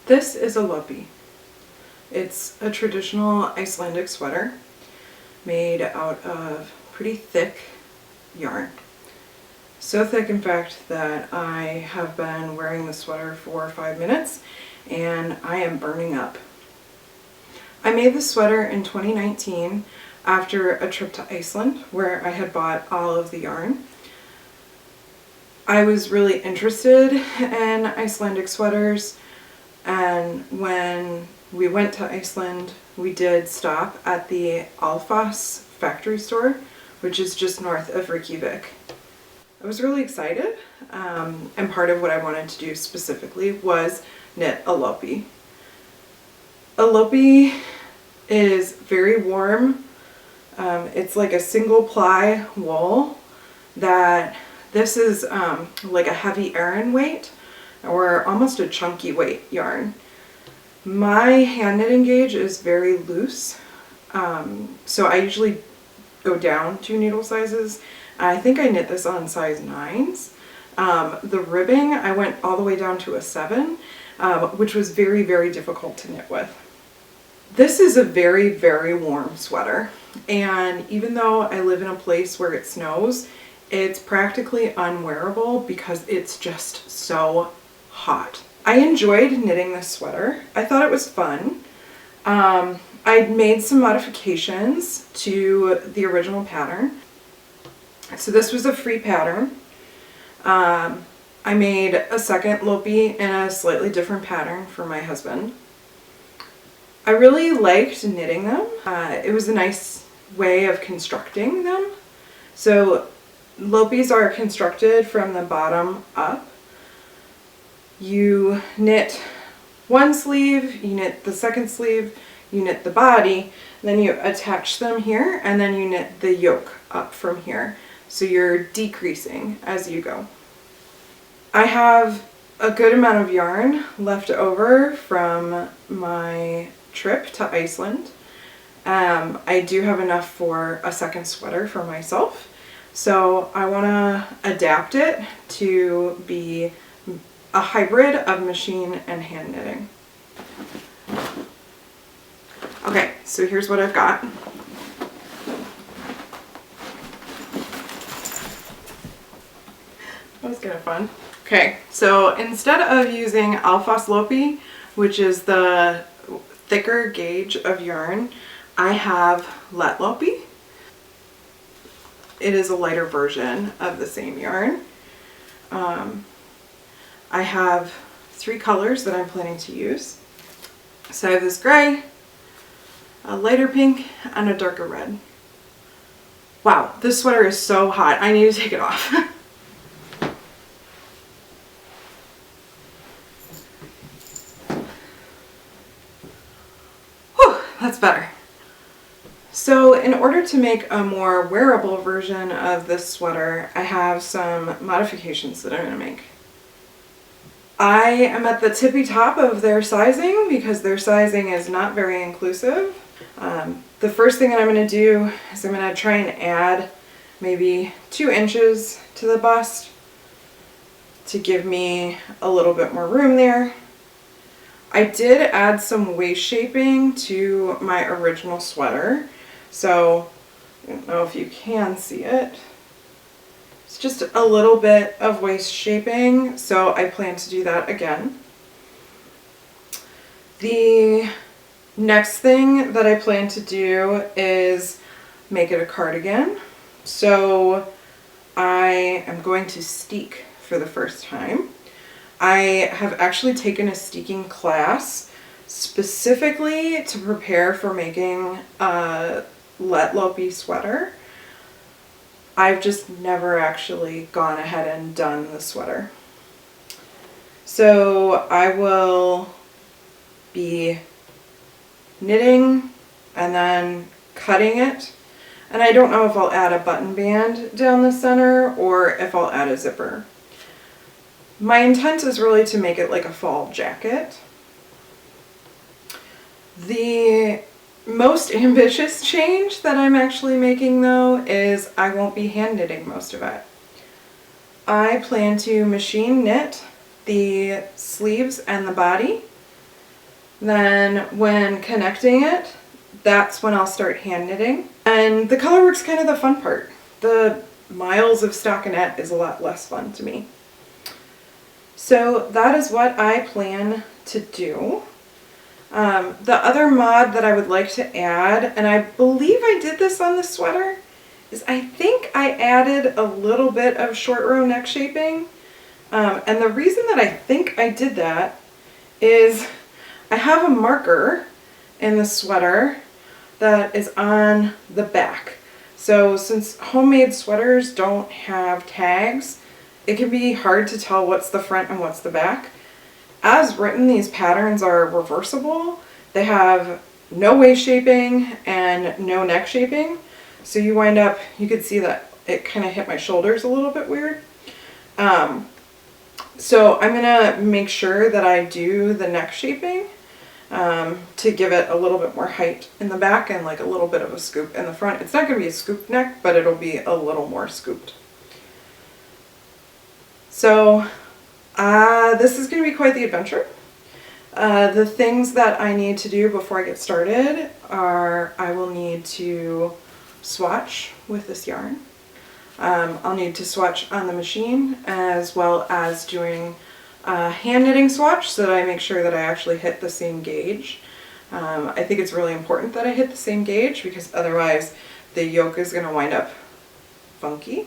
This is a Lopi. It's a traditional Icelandic sweater made out of pretty thick yarn. So thick, in fact, that I have been wearing the sweater for 5 minutes and I am burning up. I made this sweater in 2019 after a trip to Iceland where I had bought all of the yarn. I was really interested in Icelandic sweaters, and when we went to Iceland we did stop at the Alfoss factory store, which is just north of Reykjavik. I was really excited, and part of what I wanted to do specifically was knit a Lopi. A Lopi is very warm. It's like a single ply wool that this is like a heavy Aran weight or almost a chunky weight yarn. My hand knitting gauge is very loose, so I usually go down 2 needle sizes. I think I knit this on size 9s. The ribbing I went all the way down to a 7, which was very, very difficult to knit with. This is a very, very warm sweater, and even though I live in a place where it snows, it's practically unwearable because it's just so hot. I enjoyed knitting this sweater. I thought it was fun. I'd made some modifications to the original pattern. So this was a free pattern. I made a second Lopi in a slightly different pattern for my husband. I really liked knitting them. It was a nice way of constructing them. So Lopis are constructed from the bottom up. You knit one sleeve, you knit the second sleeve, you knit the body, then you attach them here, and then you knit the yoke up from here. So you're decreasing as you go. I have a good amount of yarn left over from my trip to Iceland. I do have enough for a second sweater for myself, so I want to adapt it to be a hybrid of machine and hand knitting. Okay, so here's what I've got. That was kind of fun. Okay, so instead of using Alfoss Lopi, which is the thicker gauge of yarn, I have lettlopi. It is a lighter version of the same yarn. I have 3 colors that I'm planning to use. So I have this gray, a lighter pink, and a darker red. Wow, this sweater is so hot. I need to take it off. Whew, that's better. So in order to make a more wearable version of this sweater, I have some modifications that I'm going to make. I am at the tippy top of their sizing because their sizing is not very inclusive. The first thing that I'm going to do is I'm going to try and add maybe 2 inches to the bust to give me a little bit more room there. I did add some waist shaping to my original sweater, so I don't know if you can see it. It's just a little bit of waist shaping, so I plan to do that again. The next thing that I plan to do is make it a cardigan. So I am going to steek for the first time. I have actually taken a steeking class specifically to prepare for making a lettlopi sweater. I've just never actually gone ahead and done the sweater. So I will be knitting and then cutting it. And I don't know if I'll add a button band down the center or if I'll add a zipper. My intent is really to make it like a fall jacket. The most ambitious change that I'm actually making though is I won't be hand knitting most of it. I plan to machine knit the sleeves and the body, Then when connecting it, that's when I'll start hand knitting. And the color work's kind of the fun part. The miles of stockinette is a lot less fun to me. So that is what I plan to do. The other mod that I would like to add, and I believe I did this on the sweater, is I think I added a little bit of short row neck shaping. And the reason that I think I did that is I have a marker in the sweater that is on the back. So since homemade sweaters don't have tags, it can be hard to tell what's the front and what's the back. As written, these patterns are reversible. They have no waist shaping and no neck shaping. So you wind up, you could see that it kind of hit my shoulders a little bit weird. So I'm gonna make sure that I do the neck shaping to give it a little bit more height in the back and like a little bit of a scoop in the front. It's not gonna be a scoop neck, but it'll be a little more scooped. So this is gonna be quite the adventure. The things that I need to do before I get started are I will need to swatch with this yarn. I'll need to swatch on the machine as well as doing a hand knitting swatch so that I make sure that I actually hit the same gauge. I think it's really important that I hit the same gauge because otherwise the yoke is going to wind up funky.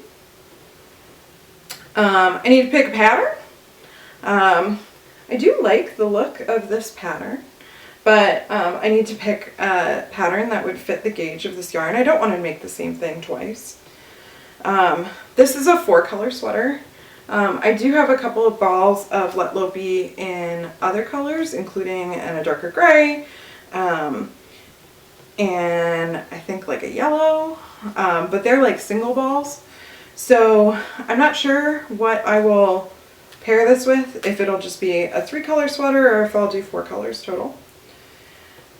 I need to pick a pattern. I do like the look of this pattern, but I need to pick a pattern that would fit the gauge of this yarn. I don't want to make the same thing twice. This is a 4-color sweater. I do have a couple of balls of lettlopi in other colors, including in a darker gray, and I think like a yellow, but they're like single balls. So I'm not sure what I will pair this with, if it'll just be a 3-color sweater or if I'll do 4 colors total.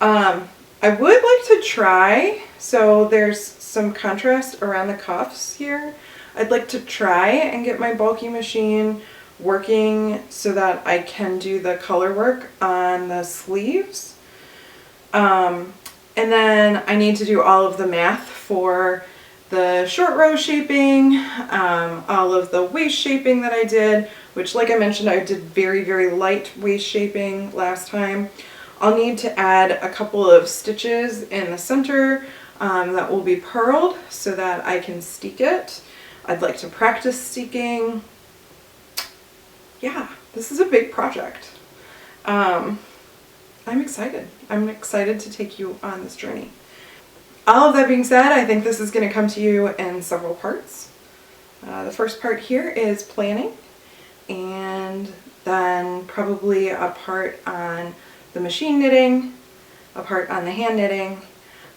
I would like to try, so there's some contrast around the cuffs here. I'd like to try and get my bulky machine working so that I can do the color work on the sleeves. And then I need to do all of the math for the short row shaping, all of the waist shaping that I did, which like I mentioned, I did very, very light waist shaping last time. I'll need to add a couple of stitches in the center that will be purled so that I can steek it. I'd like to practice steeking. Yeah, this is a big project. I'm excited. I'm excited to take you on this journey. All of that being said, I think this is going to come to you in several parts. The first part here is planning, and then probably a part on the machine knitting, a part on the hand knitting,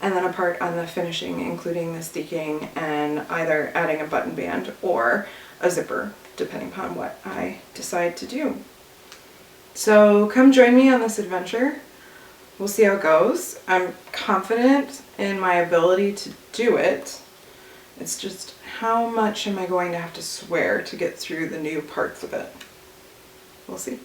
and then a part on the finishing, including the steeking and either adding a button band or a zipper, depending upon what I decide to do. So come join me on this adventure. We'll see how it goes. I'm confident in my ability to do it. It's just how much am I going to have to swear to get through the new parts of it. We'll see.